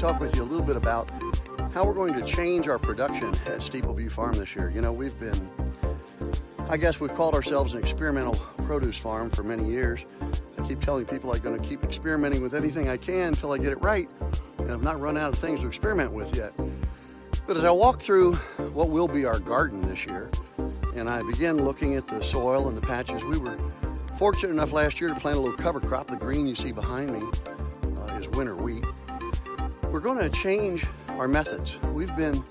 talk with you a little bit about how we're going to change our production at Steepleview Farm this year. You know, we've called ourselves an experimental produce farm for many years. I keep telling people I'm going to keep experimenting with anything I can until I get it right, and I've not run out of things to experiment with yet. But as I walk through what will be our garden this year, and I begin looking at the soil and the patches, we were fortunate enough last year to plant a little cover crop. The green you see behind me is winter wheat. We're going to change our methods. We've been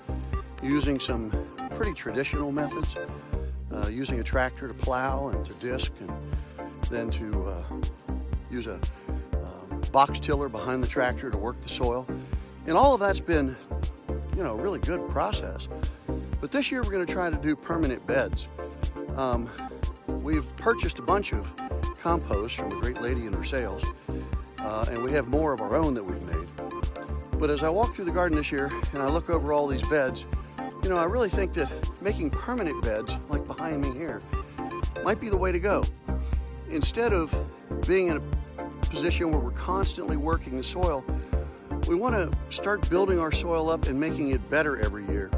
using some pretty traditional methods, using a tractor to plow and to disc, and then to use a box tiller behind the tractor to work the soil. And all of that's been, you know, a really good process. But this year we're going to try to do permanent beds. We've purchased a bunch of compost from the great lady in Versailles, and we have more of our own that we've made. But as I walk through the garden this year and I look over all these beds, you know, I really think that making permanent beds, like behind me here, might be the way to go. Instead of being in a position where we're constantly working the soil, we want to start building our soil up and making it better every year.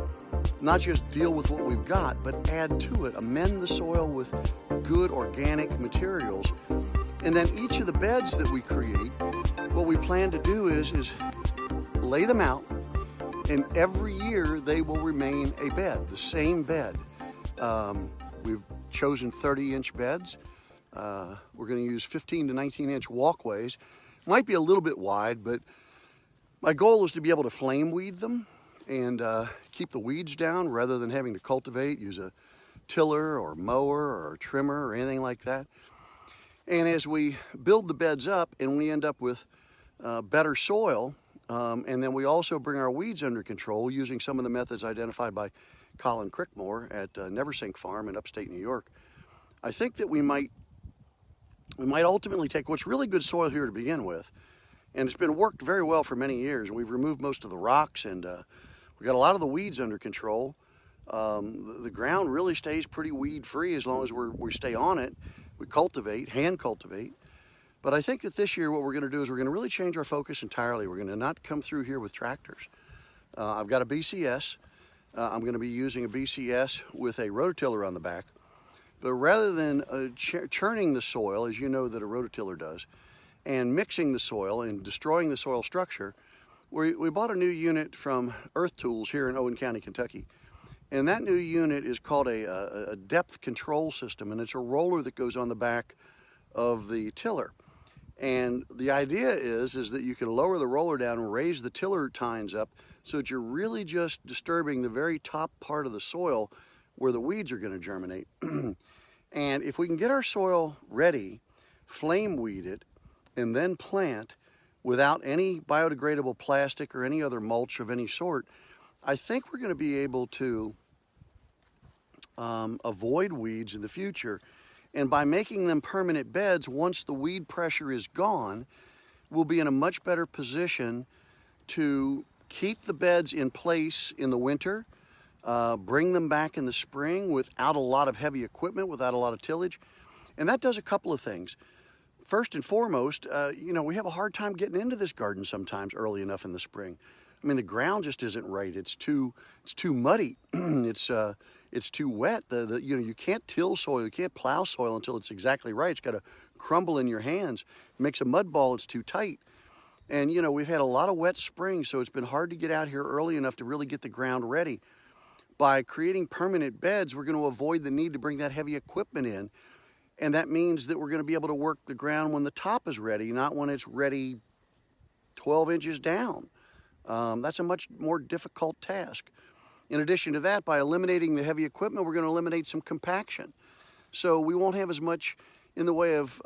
Not just deal with what we've got, but add to it, amend the soil with good organic materials. And then each of the beds that we create, what we plan to do is lay them out, and every year they will remain a bed, the same bed. We've chosen 30-inch beds. We're going to use 15 to 19-inch walkways. Might be a little bit wide, but my goal is to be able to flame weed them and keep the weeds down rather than having to cultivate, use a tiller or mower or trimmer or anything like that. And as we build the beds up and we end up with better soil, and then we also bring our weeds under control using some of the methods identified by Colin Crickmore at Neversink Farm in upstate New York, I think that we might ultimately take what's really good soil here to begin with, and it's been worked very well for many years. We've removed most of the rocks, and we got a lot of the weeds under control. The ground really stays pretty weed free as long as we stay on it. We cultivate, hand cultivate. But I think that this year what we're going to do is we're going to really change our focus entirely. We're going to not come through here with tractors. I've got a BCS. I'm going to be using a BCS with a rototiller on the back. But rather than churning the soil, as you know that a rototiller does, and mixing the soil and destroying the soil structure, we bought a new unit from Earth Tools here in Owen County, Kentucky. And that new unit is called a depth control system, and it's a roller that goes on the back of the tiller. And the idea is that you can lower the roller down and raise the tiller tines up so that you're really just disturbing the very top part of the soil where the weeds are going to germinate. And if we can get our soil ready, flame weed it, and then plant without any biodegradable plastic or any other mulch of any sort, I think we're going to be able to avoid weeds in the future. And by making them permanent beds, once the weed pressure is gone, we'll be in a much better position to keep the beds in place in the winter, bring them back in the spring without a lot of heavy equipment, without a lot of tillage. And that does a couple of things. First and foremost, you know, we have a hard time getting into this garden sometimes early enough in the spring. I mean, the ground just isn't right. It's too muddy. It's too wet. You know, you can't till soil, you can't plow soil until it's exactly right. It's got to crumble in your hands. It makes a mud ball. It's too tight. And you know, we've had a lot of wet springs, so it's been hard to get out here early enough to really get the ground ready. By creating permanent beds, we're going to avoid the need to bring that heavy equipment in. And that means that we're going to be able to work the ground when the top is ready, not when it's ready 12 inches down. That's a much more difficult task. In addition to that, by eliminating the heavy equipment, we're going to eliminate some compaction. So we won't have as much in the way of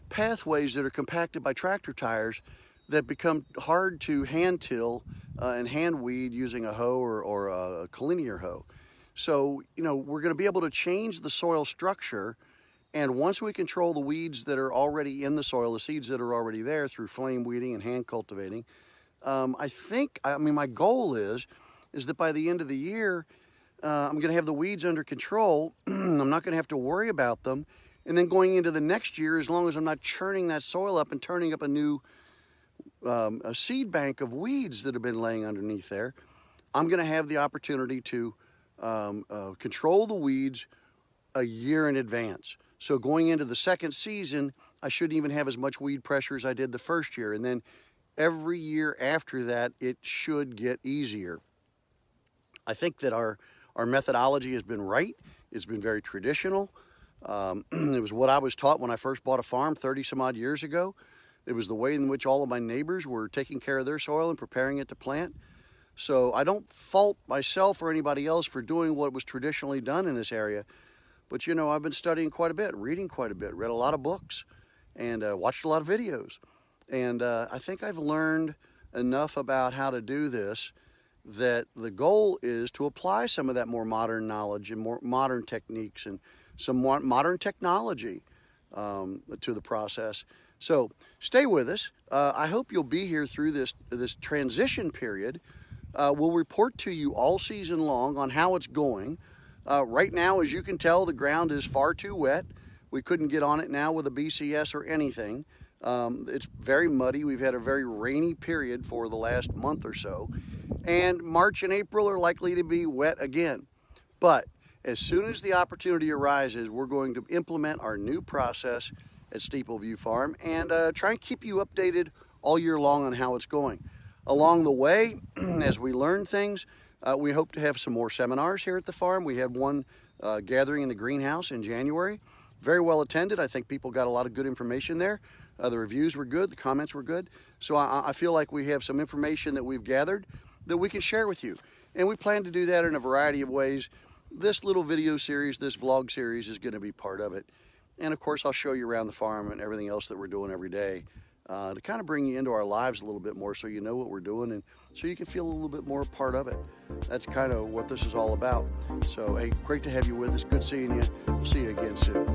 pathways that are compacted by tractor tires that become hard to hand till and hand weed using a hoe or a collinear hoe. So, you know, we're going to be able to change the soil structure, and once we control the weeds that are already in the soil, the seeds that are already there through flame weeding and hand cultivating, I mean, my goal is that by the end of the year, I'm going to have the weeds under control. I'm not going to have to worry about them. And then going into the next year, as long as I'm not churning that soil up and turning up a new a seed bank of weeds that have been laying underneath there. I'm going to have the opportunity to control the weeds a year in advance. So going into the second season, I shouldn't even have as much weed pressure as I did the first year. And then every year after that, it should get easier. I think that our methodology has been right. It's been very traditional. It was what I was taught when I first bought a farm 30 some odd years ago. It was the way in which all of my neighbors were taking care of their soil and preparing it to plant. So I don't fault myself or anybody else for doing what was traditionally done in this area. But you know, I've been studying quite a bit, reading quite a bit, read a lot of books, and watched a lot of videos. And I think I've learned enough about how to do this that the goal is to apply some of that more modern knowledge and more modern techniques and some more modern technology to the process. So stay with us. I hope you'll be here through this transition period. We'll report to you all season long on how it's going. Right now, as you can tell, the ground is far too wet. We couldn't get on it now with a BCS or anything. It's very muddy. We've had a very rainy period for the last month or so. And March and April are likely to be wet again. But as soon as the opportunity arises, we're going to implement our new process at Steeple View Farm and try and keep you updated all year long on how it's going. Along the way, as we learn things, we hope to have some more seminars here at the farm. We had one gathering in the greenhouse in January. Very well attended. I think people got a lot of good information there. The reviews were good, the comments were good. So I feel like we have some information that we've gathered that we can share with you. And we plan to do that in a variety of ways. This little video series, this vlog series is going to be part of it. And of course, I'll show you around the farm and everything else that we're doing every day to kind of bring you into our lives a little bit more so you know what we're doing and so you can feel a little bit more a part of it. That's kind of what this is all about. So, hey, great to have you with us. Good seeing you. We'll see you again soon.